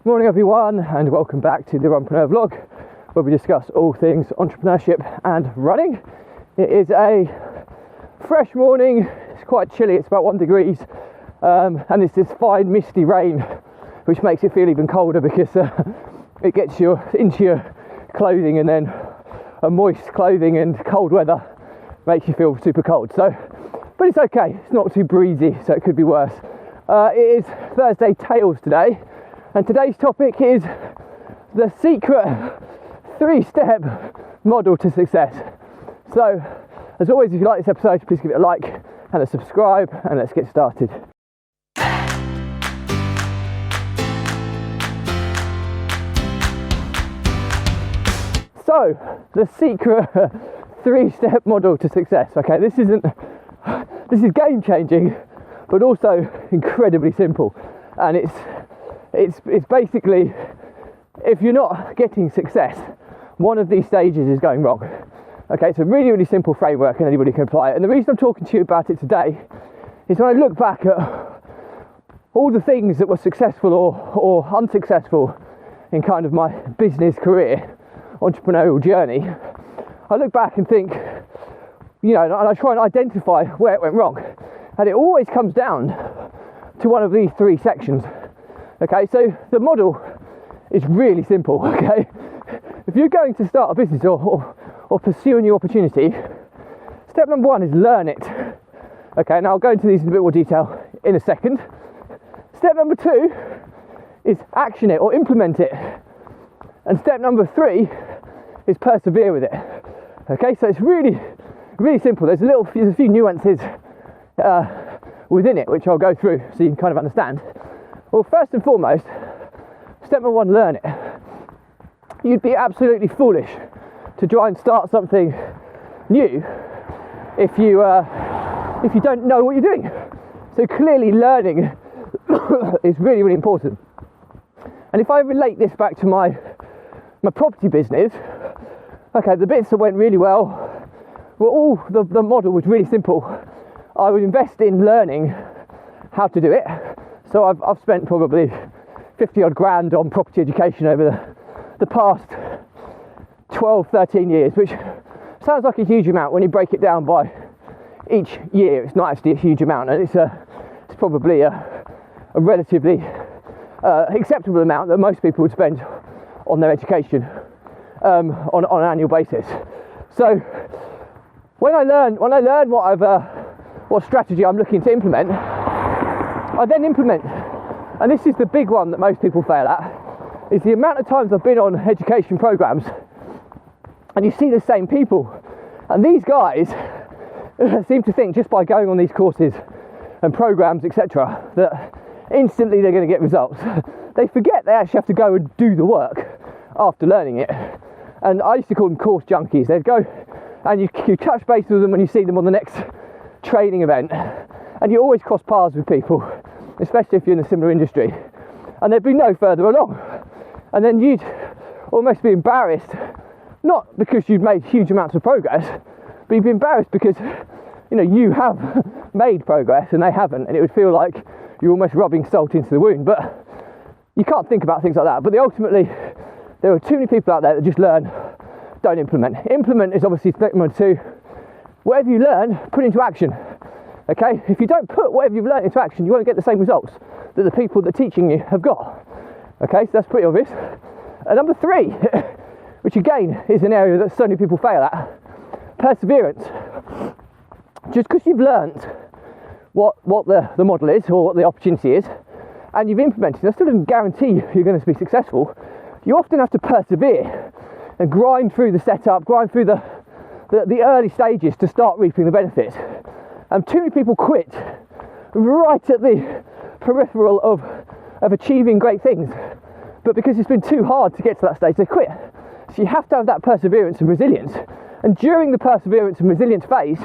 Morning everyone, and welcome back to the Runpreneur vlog, where we discuss all things entrepreneurship and running. It is a fresh morning. It's quite chilly, it's about 1 degree, and it's this fine misty rain which makes it feel even colder because it gets you into your clothing, and then a moist clothing and cold weather makes you feel super cold. So, but it's okay, it's not too breezy, so it could be worse. It is Thursday Tales today, and today's topic is the secret 3-step model to success. So, as always, if you like this episode, please give it a like and a subscribe, and let's get started. So, the secret 3-step model to success. Okay, this is game changing, but also incredibly simple, and it's basically, if you're not getting success, one of these stages is going wrong. Okay, it's a really, really simple framework and anybody can apply it. And the reason I'm talking to you about it today is when I look back at all the things that were successful or unsuccessful in kind of my business career, entrepreneurial journey, I look back and think, you know, and I try and identify where it went wrong. And it always comes down to one of these 3 sections. Okay, so the model is really simple, okay? If you're going to start a business or pursue a new opportunity, step number 1 is learn it. Okay, now I'll go into these in a bit more detail in a second. Step number 2 is action it or implement it. And step number 3 is persevere with it. Okay, so it's really, really simple. There's a few nuances within it, which I'll go through so you can kind of understand. Well, first and foremost, step number 1, learn it. You'd be absolutely foolish to try and start something new if you don't know what you're doing. So clearly learning is really, really important. And if I relate this back to my property business, okay, the bits that went really well were all, the model was really simple. I would invest in learning how to do it. So I've spent probably 50 odd grand on property education over the past 12, 13 years, which sounds like a huge amount when you break it down by each year. It's not actually a huge amount, and it's probably a relatively acceptable amount that most people would spend on their education on an annual basis. So when I learn what strategy I'm looking to implement, I then implement. And this is the big one that most people fail at, is the amount of times I've been on education programs and you see the same people, and these guys seem to think just by going on these courses and programs, etc., that instantly they're going to get results. They forget they actually have to go and do the work after learning it. And I used to call them course junkies. They'd go and you touch base with them when you see them on the next training event, and you always cross paths with people, especially if you're in a similar industry, and they'd be no further along, and then you'd almost be embarrassed, not because you'd made huge amounts of progress, but you'd be embarrassed because, you know, you have made progress and they haven't, and it would feel like you're almost rubbing salt into the wound. But you can't think about things like that. But ultimately, there are too many people out there that just learn, don't implement. Implement is obviously step number 2. Whatever you learn, put into action. Okay, if you don't put whatever you've learned into action, you won't get the same results that the people that are teaching you have got. Okay, so that's pretty obvious. And number 3, which again is an area that so many people fail at, perseverance. Just because you've learned what the model is or what the opportunity is, and you've implemented it, that still doesn't guarantee you're going to be successful. You often have to persevere and grind through the setup, grind through the early stages to start reaping the benefits. And too many people quit right at the peripheral of achieving great things, but because it's been too hard to get to that stage, they quit. So you have to have that perseverance and resilience, and during the perseverance and resilience phase,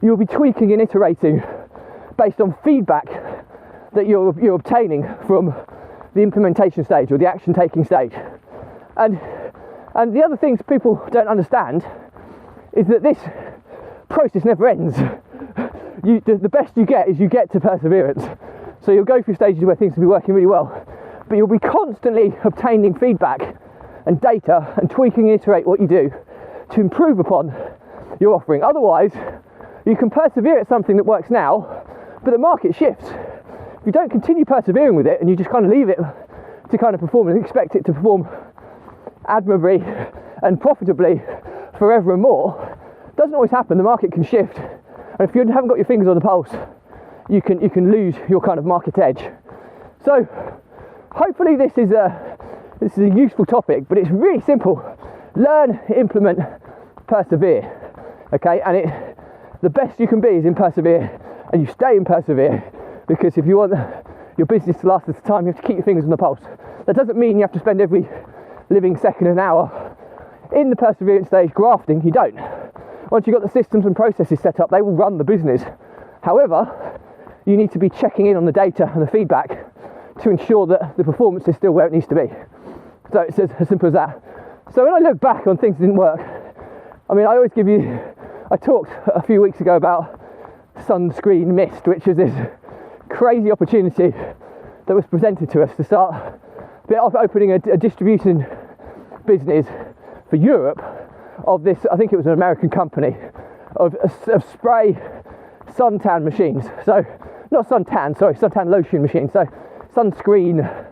you'll be tweaking and iterating based on feedback that you're obtaining from the implementation stage or the action taking stage. And the other things people don't understand is that this process never ends. The best you get is you get to perseverance. So you'll go through stages where things will be working really well, but you'll be constantly obtaining feedback and data and tweaking and iterate what you do to improve upon your offering. Otherwise, you can persevere at something that works now, but the market shifts. If you don't continue persevering with it and you just kind of leave it to kind of perform and expect it to perform admirably and profitably forever and more, it doesn't always happen. The market can shift, and if you haven't got your fingers on the pulse, you can lose your kind of market edge. So hopefully this is a useful topic, but it's really simple. Learn, implement, persevere. Okay, and the best you can be is in persevere, and you stay in persevere, because if you want your business to last at the time, you have to keep your fingers on the pulse. That doesn't mean you have to spend every living second and hour in the perseverance stage grafting. You don't. Once you've got the systems and processes set up, they will run the business. However, you need to be checking in on the data and the feedback to ensure that the performance is still where it needs to be. So it's as simple as that. So when I look back on things that didn't work, I mean, I talked a few weeks ago about sunscreen mist, which is this crazy opportunity that was presented to us to start opening a distribution business for Europe of this, I think it was an American company, of spray suntan machines. So, not suntan, sorry, suntan lotion machines. So, sunscreen,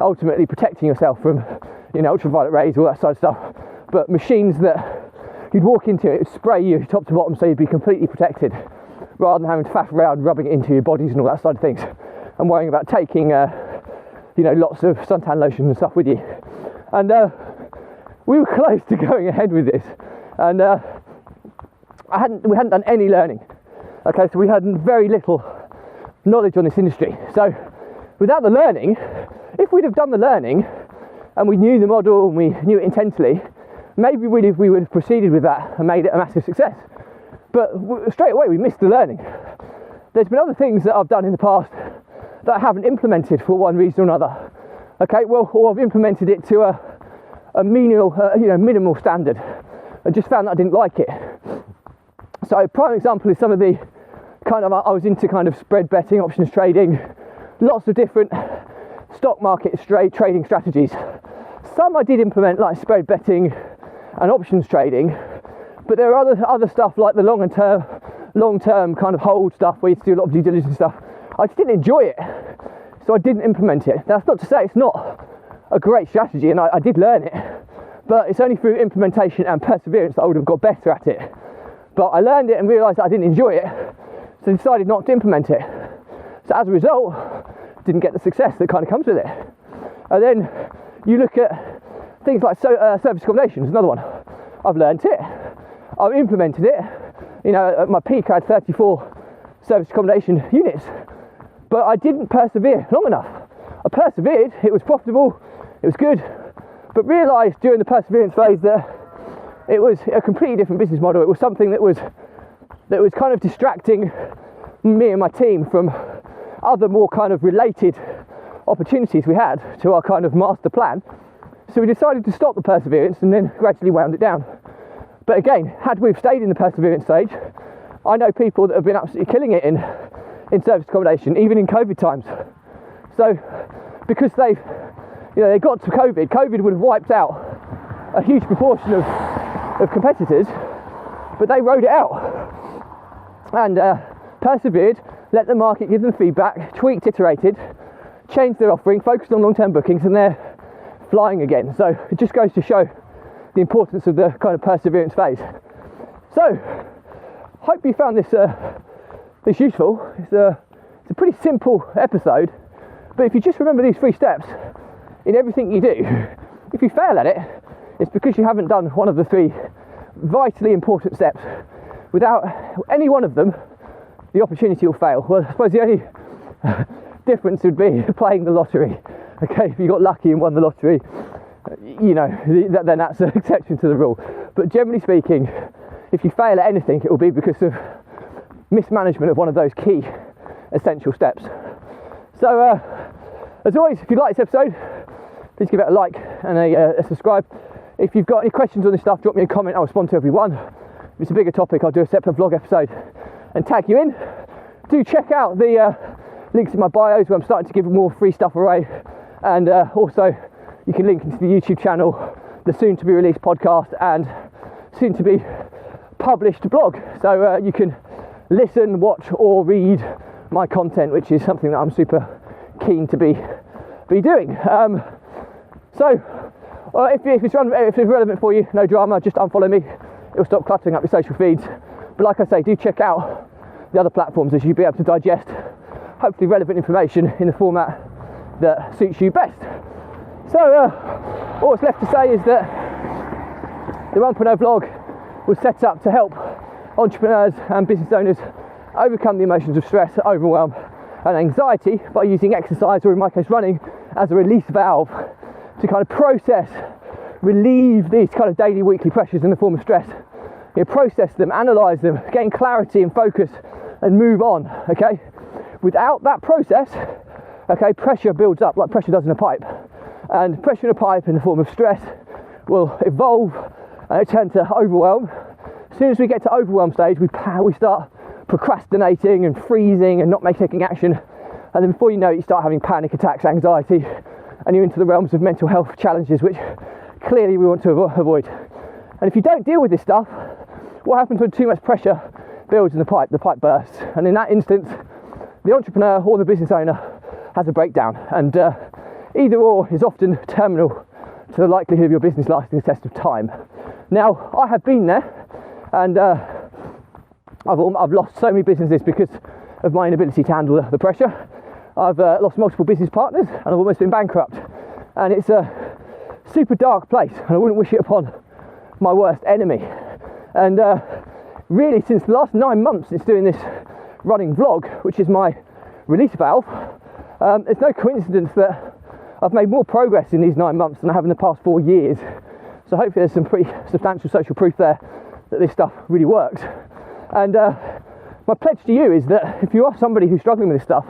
ultimately protecting yourself from, ultraviolet rays, all that sort of stuff. But machines that you'd walk into, it would spray you top to bottom, so you'd be completely protected, rather than having to faff around rubbing it into your bodies and all that side of things, and worrying about taking, lots of suntan lotion and stuff with you. And we were close to going ahead with this, and we hadn't done any learning. Okay, so we had very little knowledge on this industry. So without the learning, if we'd have done the learning and we knew the model and we knew it intensely, maybe we would have proceeded with that and made it a massive success. But straight away we missed the learning. There's been other things that I've done in the past that I haven't implemented for one reason or another. Okay, well, or I've implemented it to a minimal standard, and just found that I didn't like it. So a prime example is some of the I was into kind of spread betting, options trading, lots of different stock market trading strategies. Some I did implement, like spread betting and options trading, but there are other stuff like the long-term kind of hold stuff where you have to do a lot of due diligence stuff. I just didn't enjoy it, so I didn't implement it. That's not to say it's not a great strategy, and I did learn it, but it's only through implementation and perseverance that I would have got better at it. But I learned it and realised that I didn't enjoy it, so I decided not to implement it. So as a result, didn't get the success that kind of comes with it. And then you look at things like service accommodations, another one. I've learned it, I've implemented it. At my peak I had 34 service accommodation units, but I didn't persevere long enough. I persevered, it was profitable, it was good, but realised during the perseverance phase that it was a completely different business model. It was something that was kind of distracting me and my team from other more kind of related opportunities we had to our kind of master plan. So we decided to stop the perseverance and then gradually wound it down. But again, had we stayed in the perseverance stage, I know people that have been absolutely killing it in service accommodation, even in COVID times. So because they got to COVID would have wiped out a huge proportion of competitors, but they rode it out and persevered, let the market give them feedback, tweaked, iterated, changed their offering, focused on long-term bookings, and they're flying again. So it just goes to show the importance of the kind of perseverance phase. So hope you found this useful. It's a pretty simple episode, but if you just remember these 3 steps in everything you do, if you fail at it, it's because you haven't done one of the 3 vitally important steps. Without any one of them, the opportunity will fail. Well, I suppose the only difference would be playing the lottery. Okay, if you got lucky and won the lottery, then that's an exception to the rule. But generally speaking, if you fail at anything, it will be because of mismanagement of one of those key essential steps. So, as always, if you like this episode, please give it a like and a subscribe. If you've got any questions on this stuff, drop me a comment. I'll respond to every one. If it's a bigger topic, I'll do a separate vlog episode and tag you in. Do check out the links in my bios where I'm starting to give more free stuff away, And also you can link into the YouTube channel, the soon to be released podcast, and soon to be published blog. So you can listen, watch or read my content, which is something that I'm super keen to be doing. If it's relevant for you, no drama, just unfollow me. It'll stop cluttering up your social feeds. But like I say, do check out the other platforms, as you'll be able to digest hopefully relevant information in the format that suits you best. So all that's left to say is that the Runpreneur vlog was set up to help entrepreneurs and business owners overcome the emotions of stress, overwhelm and anxiety by using exercise, or in my case running, as a release valve to kind of process, relieve these kind of daily, weekly pressures in the form of stress. You process them, analyze them, gain clarity and focus and move on, okay? Without that process, okay, pressure builds up like pressure does in a pipe. And pressure in a pipe in the form of stress will evolve and it turns to overwhelm. As soon as we get to overwhelm stage, we start procrastinating and freezing and not taking action. And then before you know it, you start having panic attacks, anxiety, and you're into the realms of mental health challenges, which clearly we want to avoid. And if you don't deal with this stuff, what happens when too much pressure builds in the pipe? The pipe bursts. And in that instance, the entrepreneur or the business owner has a breakdown. And either or is often terminal to the likelihood of your business lasting the test of time. Now, I have been there, and I've lost so many businesses because of my inability to handle the pressure. I've lost multiple business partners, and I've almost been bankrupt. And it's a super dark place, and I wouldn't wish it upon my worst enemy. And really, since the last 9 months since doing this running vlog, which is my release valve, it's no coincidence that I've made more progress in these 9 months than I have in the past 4 years. So hopefully there's some pretty substantial social proof there that this stuff really works. And my pledge to you is that if you are somebody who's struggling with this stuff,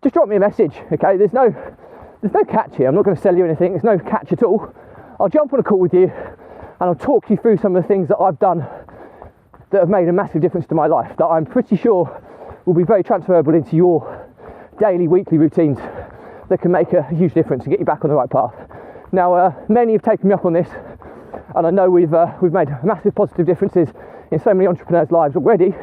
just drop me a message, okay? There's no catch here. I'm not going to sell you anything. There's no catch at all. I'll jump on a call with you and I'll talk you through some of the things that I've done that have made a massive difference to my life, that I'm pretty sure will be very transferable into your daily, weekly routines that can make a huge difference and get you back on the right path. Now, many have taken me up on this, and I know we've made massive positive differences in so many entrepreneurs' lives already,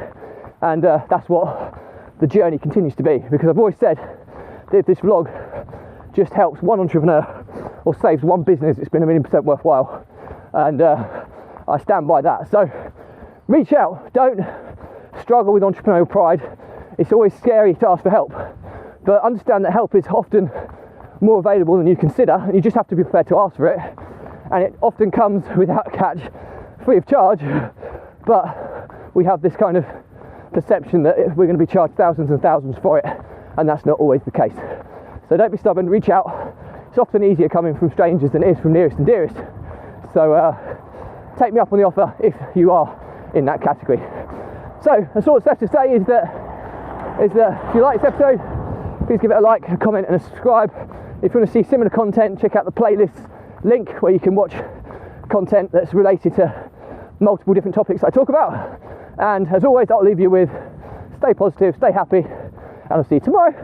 and that's what the journey continues to be, because I've always said that if this vlog just helps one entrepreneur or saves one business, it's been 1,000,000% worthwhile, and I stand by that. So reach out, don't struggle with entrepreneurial pride. It's always scary to ask for help, but understand that help is often more available than you consider, and you just have to be prepared to ask for it. And it often comes without catch, free of charge, but we have this kind of perception that we're going to be charged thousands and thousands for it, and that's not always the case. So don't be stubborn, reach out. It's often easier coming from strangers than it is from nearest and dearest. So take me up on the offer if you are in that category. So that's all that's left to say is that if you like this episode, please give it a like, a comment and a subscribe. If you want to see similar content, check out the playlist link where you can watch content that's related to multiple different topics I talk about. And as always, I'll leave you with stay positive, stay happy, and I'll see you tomorrow.